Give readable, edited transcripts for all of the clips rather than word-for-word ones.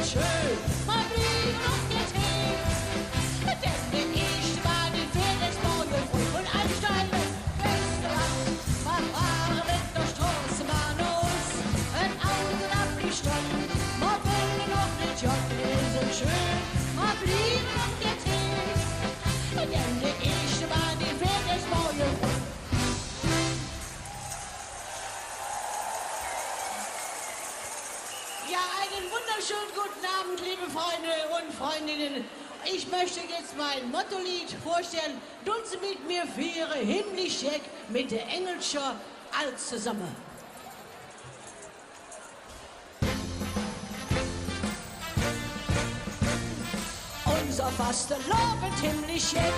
schön, mal blieb noch der Tee. Denn ich war die Fähigkeitsmorgen früh und einsteigen, beste Land, verfahren mit der Straßenbahn aus. Ein Augen ab die Stadt, mal will noch nicht jocken, so schön, mal blieb noch der Tee. Denn ich war die Fähigkeitsmorgen früh. Ja, einen wunderschönen guten Abend, liebe Freunde und Freundinnen. Ich möchte jetzt mein Mottolied vorstellen. Tun Sie mit mir für Ihre himmlisch Jack mit der Engelscher alles zusammen. Unser Fastelovend himmlisch Jack.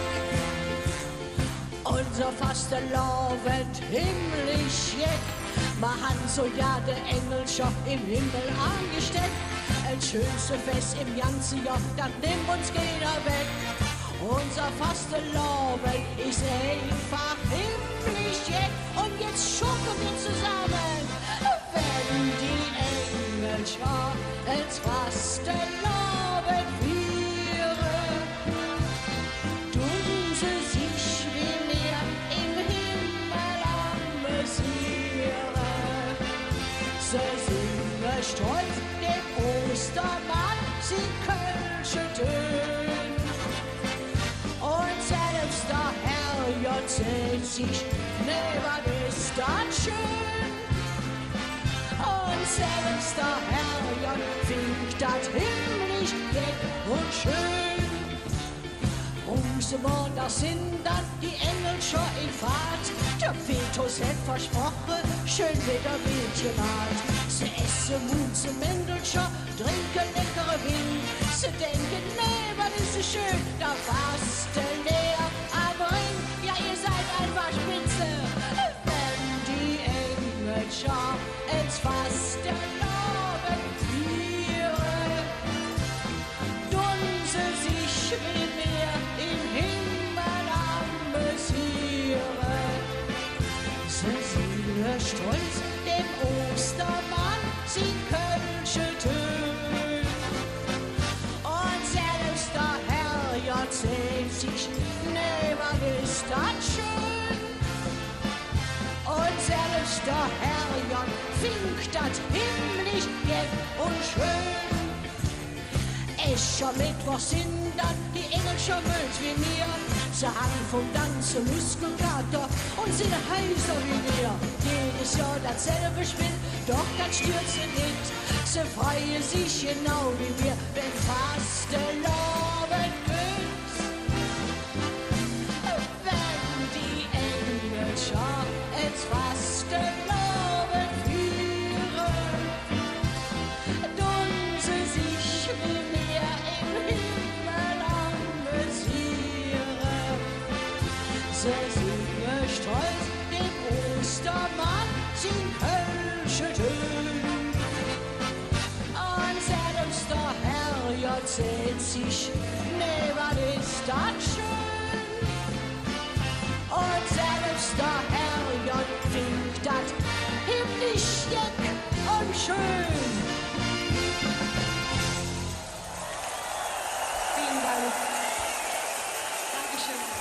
Unser Fastelovend himmlisch Jack. Man hat so ja der Engelscher im Himmel angesteckt. Ein schönste Fest im ganzen Jahr, dann nimmt uns keiner weg. Unser Fastelovend ist einfach himmlisch Jack. Und jetzt schucken wir zusammen, wenn die Engelscher ins Fastelovend feiern. Tun sie sich wie mir im Himmel amüsieren. Sie singen stolz dem Ostermann, sie kölsche Töne. Und selbst der Herr erzählt sich, nee, was ist das schön. Und selbst der Herr findet das himmlisch weg und schön. Rosenmontag sind dann die Engelscher in Fahrt. Der Petrus hat versprochen, schön wieder Wild gemacht. Sie essen Munze Mendelscher, trinken leckere Wind. Sie denken, nee, was ist so schön, da fasten leer am Ring. Ja, ihr seid einfach spitze, wenn die Engelscher ins Fastenlovend feiern. Tun sie sich mit mir im Himmel amüsieren. Sie singen stolz dem Ostermann, sie kölsche Töne. Und selbst der Herr erzählt sich, nee, was ist das schön. Und selbst der Herr findet das himmlisch gelb und schön. Eschermittwoch sind dann die Engelscher Welt wie mir. Sie haben vom ganzen Muskelkater und sind heißer wie wir. Jedes Jahr dasselbe Spiel, doch das stört sie nicht. Sie freuen sich genau wie wir, wenn Fastelovend geht. Wenn die Engelscher ins Fastelovend feiern, tun sie sich wie mir im Himmel amüsieren. Sie singen stolz dem Ostermann, sie kölsche Töne. Und selbst der Herr erzählt sich, nee, was ist das schön. Und selbst der Herr findet das himmlisch dick und schön. Vielen Dank. Dankeschön.